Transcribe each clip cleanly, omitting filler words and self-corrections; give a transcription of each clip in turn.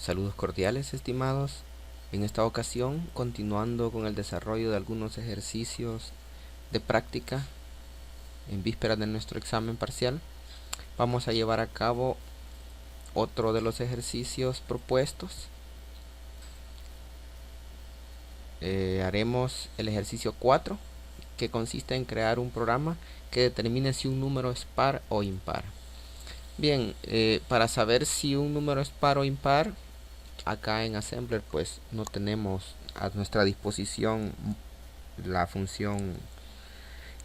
Saludos cordiales, estimados. En esta ocasión, continuando con el desarrollo de algunos ejercicios de práctica en vísperas de nuestro examen parcial, vamos a llevar a cabo otro de los ejercicios propuestos. Haremos el ejercicio 4, que consiste en crear un programa que determine si un número es par o impar. Bien, para saber si un número es par o impar, acá en Assembler pues no tenemos a nuestra disposición la función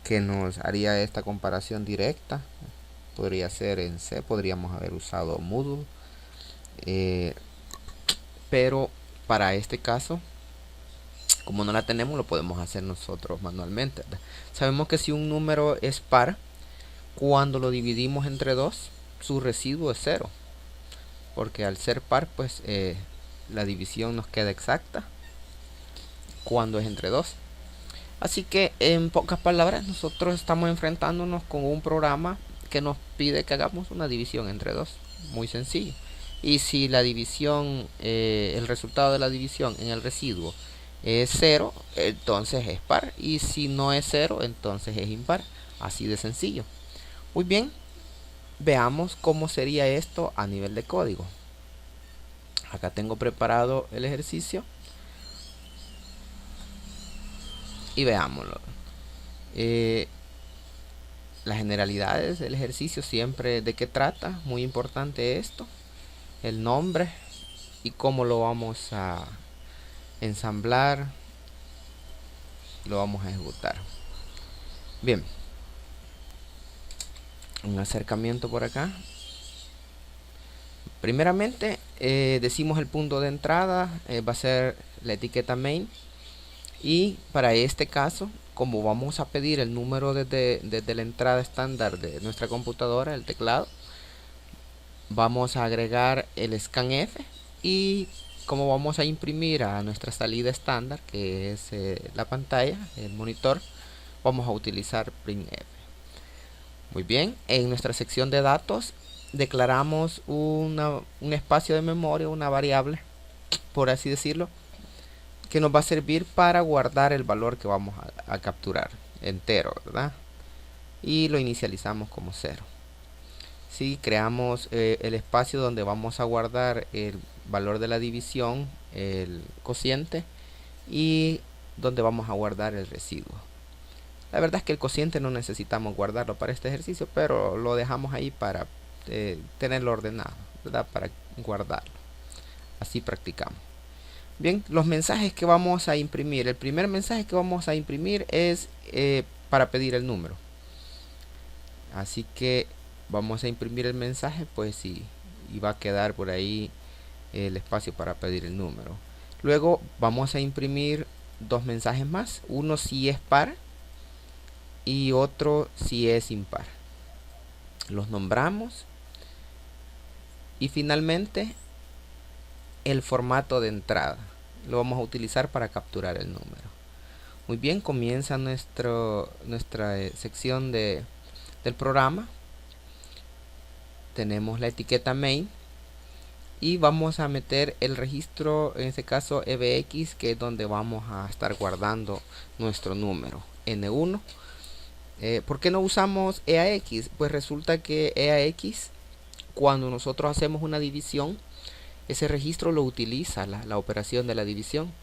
que nos haría esta comparación directa. Podría ser en C, podríamos haber usado Moodle, pero para este caso, como no la tenemos, lo podemos hacer nosotros manualmente, ¿verdad? Sabemos que si un número es par, cuando lo dividimos entre 2, su residuo es 0, porque al ser par pues la división nos queda exacta cuando es entre 2. Así que en pocas palabras, nosotros estamos enfrentándonos con un programa que nos pide que hagamos una división entre 2. Muy sencillo. Y si la división, el resultado de la división en el residuo es 0, entonces es par. Y si no es 0, entonces es impar. Así de sencillo. Muy bien, veamos cómo sería esto a nivel de código. Acá tengo preparado el ejercicio y veámoslo. Las generalidades del ejercicio siempre, de qué trata, muy importante esto, el nombre y cómo lo vamos a ensamblar, lo vamos a ejecutar. Bien, un acercamiento por acá. Primeramente decimos el punto de entrada, va a ser la etiqueta main, y para este caso, como vamos a pedir el número desde la entrada estándar de nuestra computadora, el teclado, vamos a agregar el scanf, y como vamos a imprimir a nuestra salida estándar, que es la pantalla, el monitor, vamos a utilizar printf. Muy bien, en nuestra sección de datos declaramos un espacio de memoria, una variable, por así decirlo, que nos va a servir para guardar el valor que vamos a capturar, entero, ¿verdad? Y lo inicializamos como 0. Si creamos el espacio donde vamos a guardar el valor de la división, el cociente, y donde vamos a guardar el residuo. La verdad es que el cociente no necesitamos guardarlo para este ejercicio, pero lo dejamos ahí para tenerlo ordenado, ¿verdad? Para guardarlo. Así practicamos. Bien, los mensajes que vamos a imprimir. El primer mensaje que vamos a imprimir es para pedir el número. Así que vamos a imprimir el mensaje, pues, y va a quedar por ahí el espacio para pedir el número. Luego vamos a imprimir dos mensajes más. Uno si es par y otro si es impar. Los nombramos. Y finalmente el formato de entrada lo vamos a utilizar para capturar el número. Muy bien, comienza nuestra sección del programa. Tenemos la etiqueta main y vamos a meter el registro, en este caso EBX, que es donde vamos a estar guardando nuestro número N1. ¿Por qué no usamos EAX? Pues resulta que EAX, cuando nosotros hacemos una división, ese registro lo utiliza la operación de la división.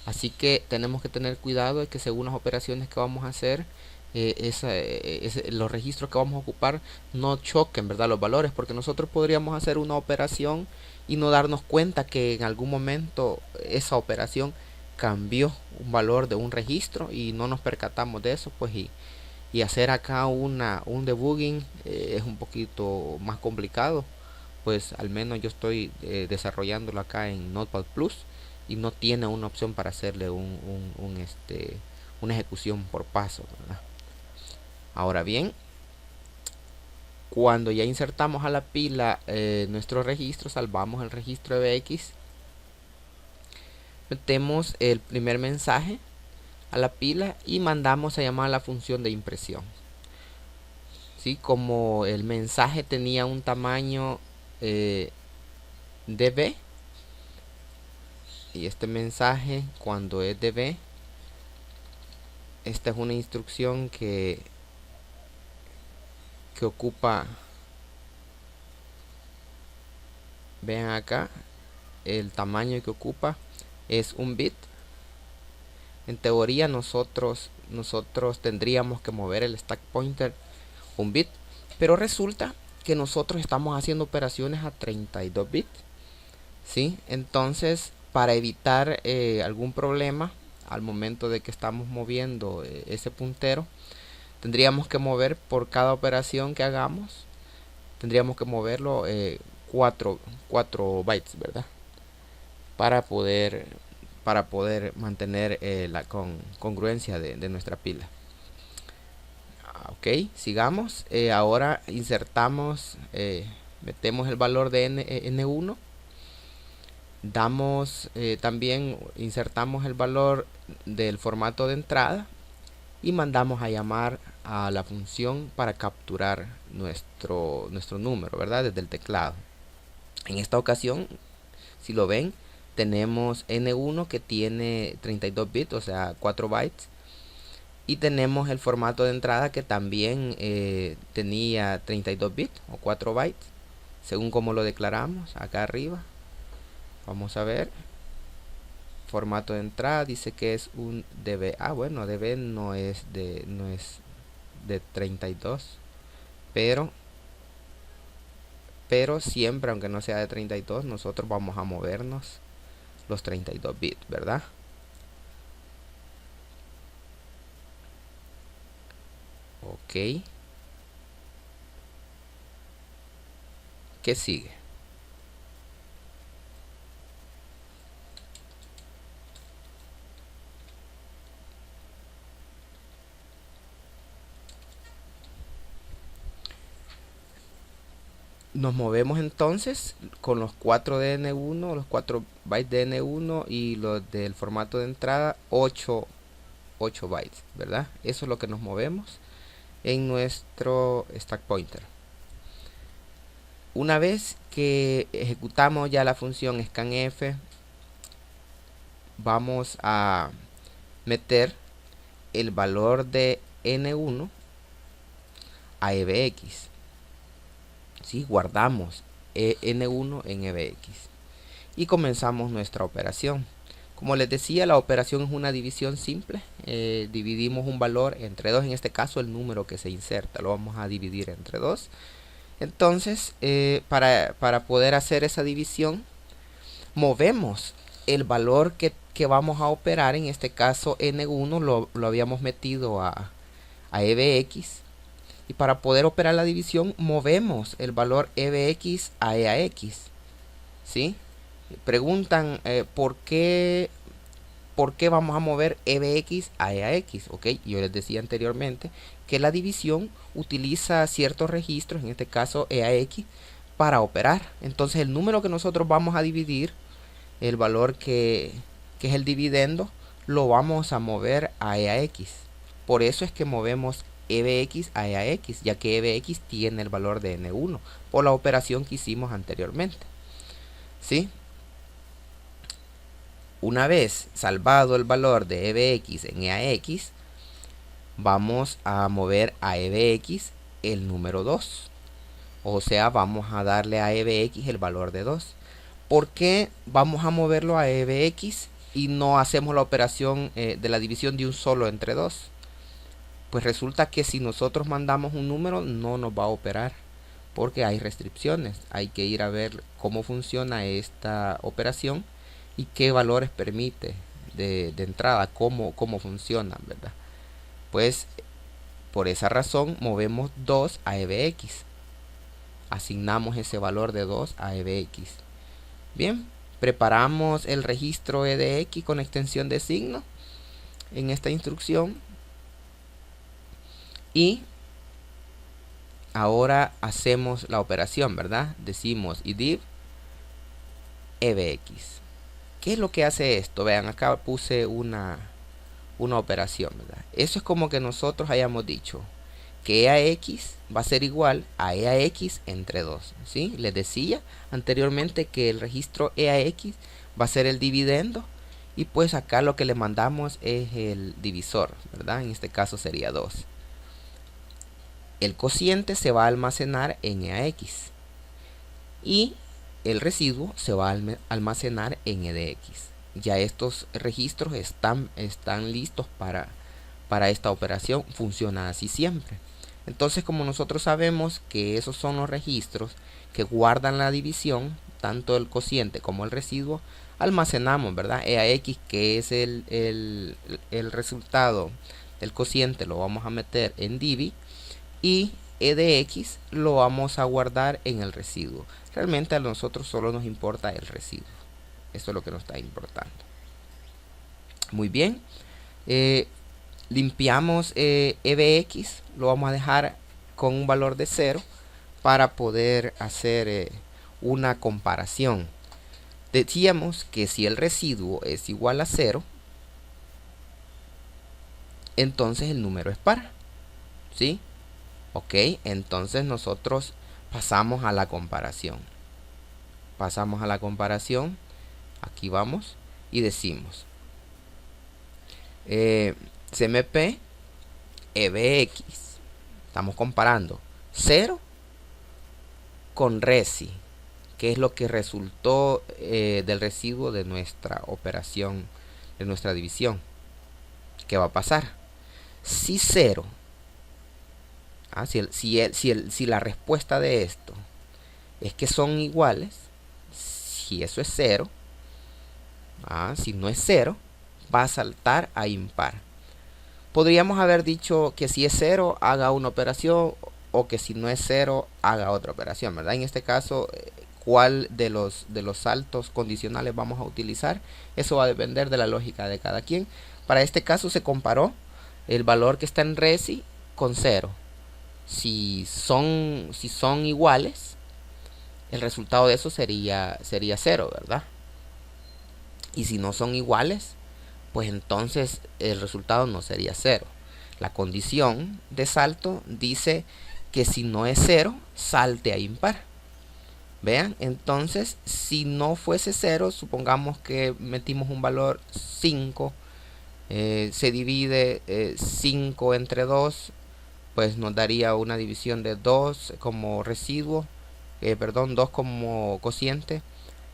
Así que tenemos que tener cuidado de que según las operaciones que vamos a hacer, los registros que vamos a ocupar no choquen, ¿verdad?, los valores, porque nosotros podríamos hacer una operación y no darnos cuenta que en algún momento esa operación cambió un valor de un registro y no nos percatamos de eso, pues, y hacer acá un debugging es un poquito más complicado. Pues al menos yo estoy desarrollándolo acá en Notepad Plus y no tiene una opción para hacerle una ejecución por paso, ¿verdad? Ahora bien, cuando ya insertamos a la pila nuestro registro, salvamos el registro EBX, metemos el primer mensaje a la pila y mandamos a llamar a la función de impresión. ¿Sí? Como el mensaje tenía un tamaño db, y este mensaje cuando es db, esta es una instrucción que ocupa, vean acá, el tamaño que ocupa es un bit. En teoría nosotros tendríamos que mover el stack pointer un bit, pero resulta que nosotros estamos haciendo operaciones a 32 bits, ¿sí? Entonces, para evitar algún problema al momento de que estamos moviendo ese puntero, tendríamos que mover por cada operación que hagamos, tendríamos que moverlo 4 bytes, ¿verdad? Para poder mantener la congruencia de nuestra pila. Ok, sigamos. Ahora insertamos, metemos el valor de n1, damos también insertamos el valor del formato de entrada y mandamos a llamar a la función para capturar nuestro número, ¿verdad? Desde el teclado. En esta ocasión, si lo ven, tenemos n1 que tiene 32 bits, o sea 4 bytes, y tenemos el formato de entrada que también tenía 32 bits o 4 bytes, según como lo declaramos acá arriba. Vamos a ver, formato de entrada dice que es un db. Bueno, db no es de 32, pero siempre, aunque no sea de 32, nosotros vamos a movernos los 32 bits, ¿verdad? Ok. ¿Qué sigue? Nos movemos entonces con los 4 de N1, los 4 bytes de N1 y los del formato de entrada 8 bytes, ¿verdad? Eso es lo que nos movemos en nuestro stack pointer. Una vez que ejecutamos ya la función scanf, vamos a meter el valor de N1 a EBX. ¿Sí? Guardamos N1 en EBX y comenzamos nuestra operación. Como les decía, la operación es una división simple. Dividimos un valor entre 2, en este caso el número que se inserta lo vamos a dividir entre 2. Entonces, para poder hacer esa división, movemos el valor que vamos a operar. En este caso N1 lo habíamos metido a EBX, y para poder operar la división movemos el valor EBX a EAX, ¿sí? Preguntan ¿por qué vamos a mover EBX a EAX? Ok, yo les decía anteriormente que la división utiliza ciertos registros, en este caso EAX, para operar. Entonces el número que nosotros vamos a dividir, el valor que es el dividendo, lo vamos a mover a EAX. Por eso es que movemos EBX a EAX, ya que EBX tiene el valor de N1 por la operación que hicimos anteriormente, ¿sí? Una vez salvado el valor de EBX en EAX, vamos a mover a EBX el número 2, o sea, vamos a darle a EBX el valor de 2. ¿Por qué vamos a moverlo a EBX y no hacemos la operación de la división de un solo entre 2? Pues resulta que si nosotros mandamos un número no nos va a operar, porque hay restricciones. Hay que ir a ver cómo funciona esta operación y qué valores permite de entrada, cómo funcionan, ¿verdad? Pues por esa razón movemos 2 a EBX, asignamos ese valor de 2 a EBX. Bien, preparamos el registro EDX con extensión de signo en esta instrucción. Y ahora hacemos la operación, ¿verdad? Decimos idiv EBX. ¿Qué es lo que hace esto? Vean, acá puse una operación, ¿verdad? Eso es como que nosotros hayamos dicho que EAX va a ser igual a EAX entre 2, ¿sí? Les decía anteriormente que el registro EAX va a ser el dividendo y pues acá lo que le mandamos es el divisor, ¿verdad? En este caso sería 2. El cociente se va a almacenar en EAX y el residuo se va a almacenar en EDX. Ya estos registros están listos para esta operación. Funciona así siempre. Entonces, como nosotros sabemos que esos son los registros que guardan la división, tanto el cociente como el residuo, almacenamos, ¿verdad? EAX, que es el resultado del cociente, lo vamos a meter en Divi, y EDX lo vamos a guardar en el residuo. Realmente a nosotros solo nos importa el residuo. Eso es lo que nos está importando. Muy bien. Limpiamos EBX. Lo vamos a dejar con un valor de 0 para poder hacer una comparación. Decíamos que si el residuo es igual a 0, entonces el número es par. ¿Sí? Ok, entonces nosotros pasamos a la comparación. Pasamos a la comparación. Aquí vamos y decimos CMP EBX. Estamos comparando 0 con resi, que es lo que resultó del residuo de nuestra operación, de nuestra división. ¿Qué va a pasar? Si 0, si la respuesta de esto es que son iguales, si eso es 0, si no es 0, va a saltar a impar. Podríamos haber dicho que si es 0 haga una operación, o que si no es 0 haga otra operación, ¿verdad? En este caso, ¿cuál de los saltos condicionales vamos a utilizar? Eso va a depender de la lógica de cada quien. Para este caso se comparó el valor que está en resi con 0. Si son iguales, el resultado de eso sería 0, ¿verdad? Y si no son iguales, pues entonces el resultado no sería 0. La condición de salto dice que si no es 0, salte a impar. Vean, entonces si no fuese 0, supongamos que metimos un valor 5, se divide 5 entre 2, pues nos daría una división de 2 como residuo, 2 como cociente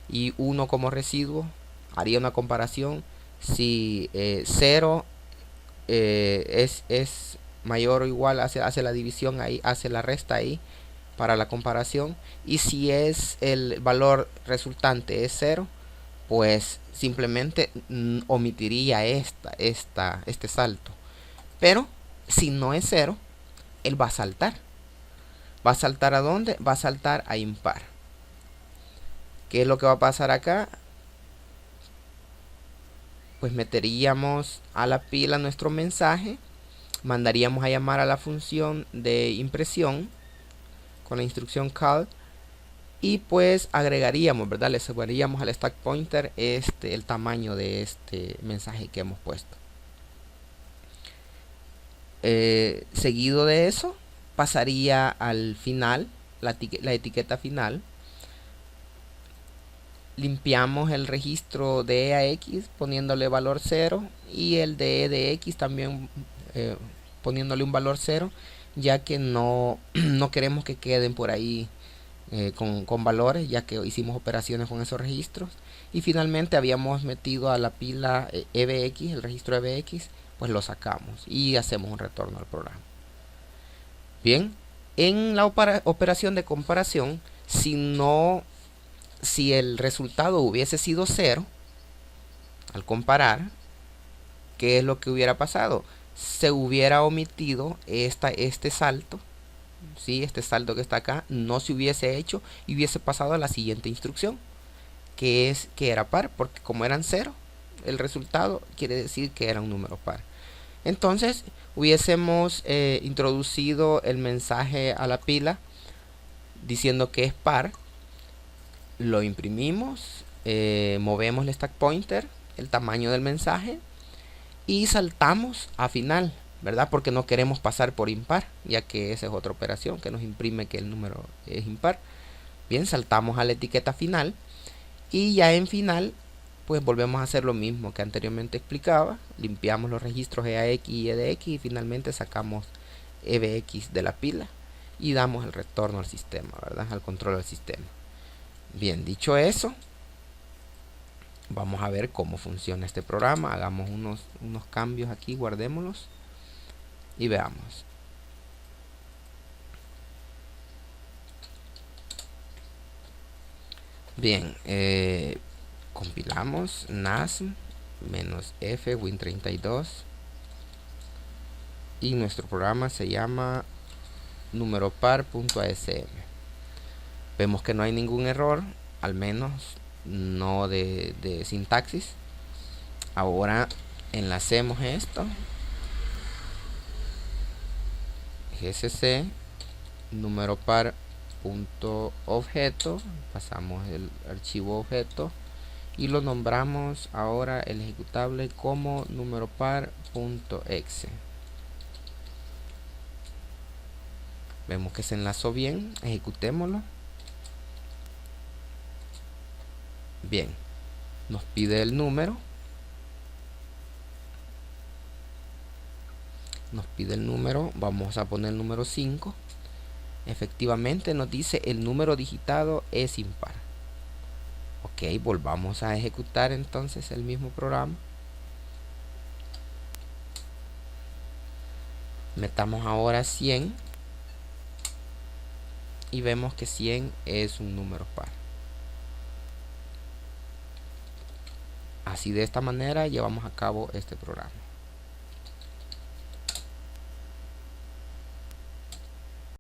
y 1 como residuo. Haría una comparación. Si 0 es mayor o igual, hace la división ahí, hace la resta ahí para la comparación. Y si es el valor resultante es 0, pues simplemente omitiría este salto. Pero si no es 0, él va a saltar. ¿Va a saltar a dónde? Va a saltar a impar. ¿Qué es lo que va a pasar acá? Pues meteríamos a la pila nuestro mensaje, mandaríamos a llamar a la función de impresión con la instrucción call y pues agregaríamos, ¿verdad? Le subiríamos al stack pointer el tamaño de este mensaje que hemos puesto. Seguido de eso pasaría al final, la etiqueta final. Limpiamos el registro de EAX poniéndole valor 0 y el de EDX también poniéndole un valor 0, ya que no queremos que queden por ahí con valores, ya que hicimos operaciones con esos registros. Y finalmente habíamos metido a la pila EBX, el registro EBX, pues lo sacamos y hacemos un retorno al programa. Bien, en la operación de comparación, si el resultado hubiese sido 0, al comparar, ¿qué es lo que hubiera pasado? Se hubiera omitido este salto, ¿sí? Este salto que está acá no se hubiese hecho y hubiese pasado a la siguiente instrucción, que era par, porque como eran 0, el resultado quiere decir que era un número par. Entonces hubiésemos introducido el mensaje a la pila diciendo que es par. Lo imprimimos, movemos el stack pointer, el tamaño del mensaje y saltamos a final, ¿verdad? Porque no queremos pasar por impar, ya que esa es otra operación que nos imprime que el número es impar. Bien, saltamos a la etiqueta final y ya en final pues volvemos a hacer lo mismo que anteriormente explicaba. Limpiamos los registros EAX y EDX y finalmente sacamos EBX de la pila y damos el retorno al sistema, ¿verdad? Al control del sistema. Bien, dicho eso, vamos a ver cómo funciona este programa. Hagamos unos cambios aquí, guardémoslos y veamos. Bien, compilamos NASM -F Win32 y nuestro programa se llama numeropar.asm. Vemos que no hay ningún error, al menos no de sintaxis. Ahora enlacemos esto, gcc numeropar.objeto, pasamos el archivo objeto y lo nombramos ahora el ejecutable como numeropar.exe. Vemos que se enlazó bien, ejecutémoslo. Bien, nos pide el número. Vamos a poner el número 5. Efectivamente nos dice el número digitado es impar. Ok, volvamos a ejecutar entonces el mismo programa. Metamos ahora 100 y vemos que 100 es un número par. Así, de esta manera llevamos a cabo este programa.